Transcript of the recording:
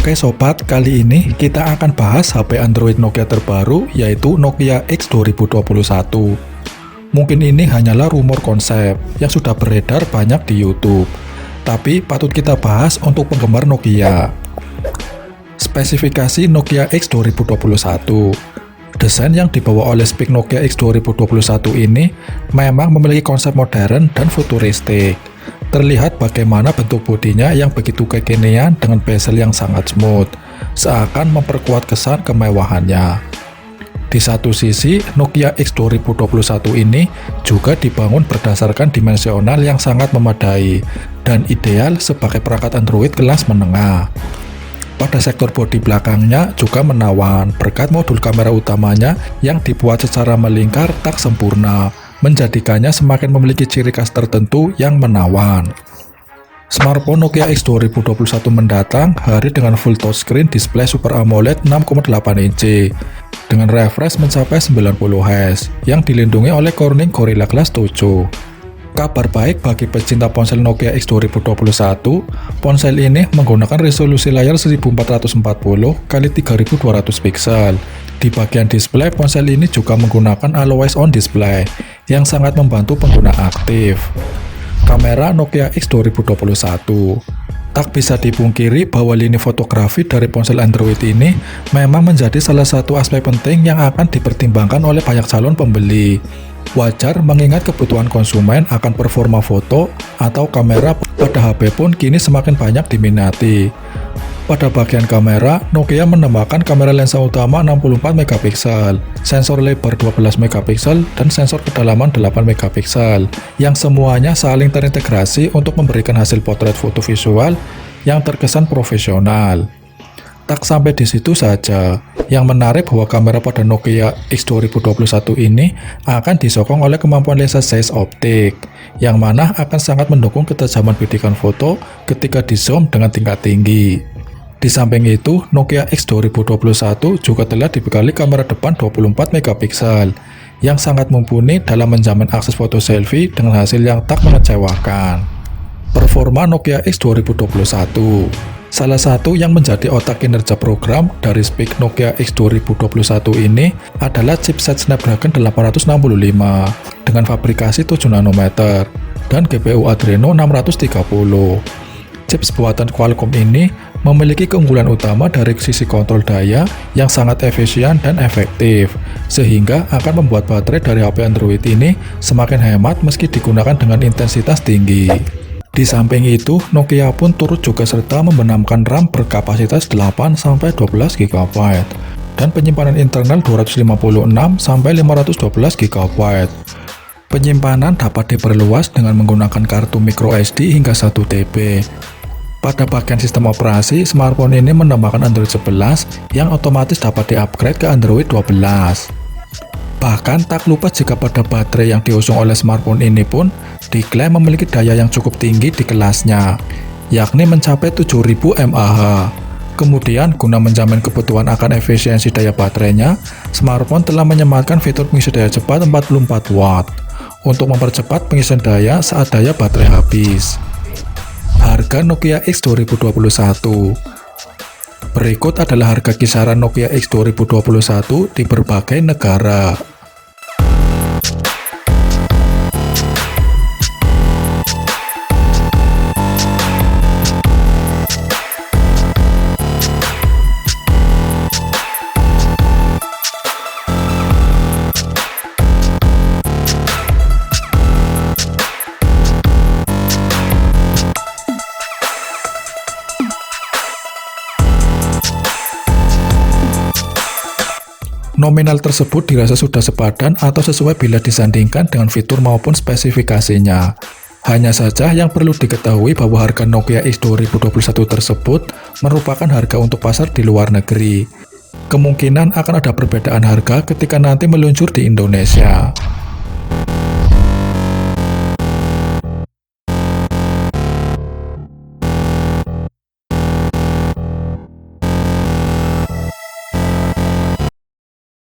Oke sobat, kali ini kita akan bahas HP Android Nokia terbaru, yaitu Nokia X 2021. Mungkin ini hanyalah rumor konsep yang sudah beredar banyak di YouTube, tapi patut kita bahas untuk penggemar Nokia. Spesifikasi Nokia X 2021. Desain yang dibawa oleh spek Nokia X 2021 ini memang memiliki konsep modern dan futuristik. Terlihat bagaimana bentuk bodinya yang begitu kekinian dengan bezel yang sangat smooth, seakan memperkuat kesan kemewahannya. Di satu sisi, Nokia X 2021 ini juga dibangun berdasarkan dimensional yang sangat memadai dan ideal sebagai perangkat Android kelas menengah. Pada sektor bodi belakangnya juga menawan berkat modul kamera utamanya yang dibuat secara melingkar tak sempurna, menjadikannya semakin memiliki ciri khas tertentu yang menawan. Smartphone Nokia X 2021 mendatang hadir dengan full touchscreen display Super AMOLED 6,8 inci dengan refresh mencapai 90 Hz yang dilindungi oleh Corning Gorilla Glass 7. Kabar baik bagi pecinta ponsel Nokia X 2021, ponsel ini menggunakan resolusi layar 1440 x 3200 pixel. Di bagian display, ponsel ini juga menggunakan Always On Display yang sangat membantu pengguna aktif. Kamera Nokia X 2021. Tak bisa dipungkiri bahwa lini fotografi dari ponsel Android ini memang menjadi salah satu aspek penting yang akan dipertimbangkan oleh banyak calon pembeli. Wajar mengingat kebutuhan konsumen akan performa foto atau kamera pada HP pun kini semakin banyak diminati. Pada bagian kamera, Nokia menambahkan kamera lensa utama 64 megapiksel, sensor lebar 12 megapiksel, dan sensor kedalaman 8 megapiksel, yang semuanya saling terintegrasi untuk memberikan hasil potret foto visual yang terkesan profesional. Tak sampai di situ saja, yang menarik bahwa kamera pada Nokia X 2021 ini akan disokong oleh kemampuan lensa size optik, yang mana akan sangat mendukung ketajaman bidikan foto ketika di zoom dengan tingkat tinggi. Di samping itu, Nokia X 2021 juga telah dibekali kamera depan 24 megapiksel, yang sangat mumpuni dalam menjamin akses foto selfie dengan hasil yang tak mengecewakan. Performa Nokia X 2021. Salah satu yang menjadi otak kinerja program dari spek Nokia X 2021 ini adalah chipset Snapdragon 865 dengan fabrikasi 7 nanometer dan GPU Adreno 630. Chips buatan Qualcomm ini memiliki keunggulan utama dari sisi kontrol daya yang sangat efisien dan efektif, sehingga akan membuat baterai dari HP Android ini semakin hemat meski digunakan dengan intensitas tinggi. Di samping itu, Nokia pun turut juga serta membenamkan RAM berkapasitas 8-12 GB dan penyimpanan internal 256-512 GB. Penyimpanan dapat diperluas dengan menggunakan kartu microSD hingga 1 TB. Pada bagian sistem operasi, smartphone ini menambahkan Android 11 yang otomatis dapat di-upgrade ke Android 12. Bahkan tak lupa jika pada baterai yang diusung oleh smartphone ini pun diklaim memiliki daya yang cukup tinggi di kelasnya, yakni mencapai 7000 mAh. Kemudian, guna menjamin kebutuhan akan efisiensi daya baterainya, smartphone telah menyematkan fitur pengisi daya cepat 44 Watt untuk mempercepat pengisian daya saat daya baterai habis. Harga Nokia X 2021. Berikut adalah harga kisaran Nokia X 2021 di berbagai negara. Nominal tersebut dirasa sudah sepadan atau sesuai bila disandingkan dengan fitur maupun spesifikasinya. Hanya saja yang perlu diketahui bahwa harga Nokia X 2021 tersebut merupakan harga untuk pasar di luar negeri. Kemungkinan akan ada perbedaan harga ketika nanti meluncur di Indonesia.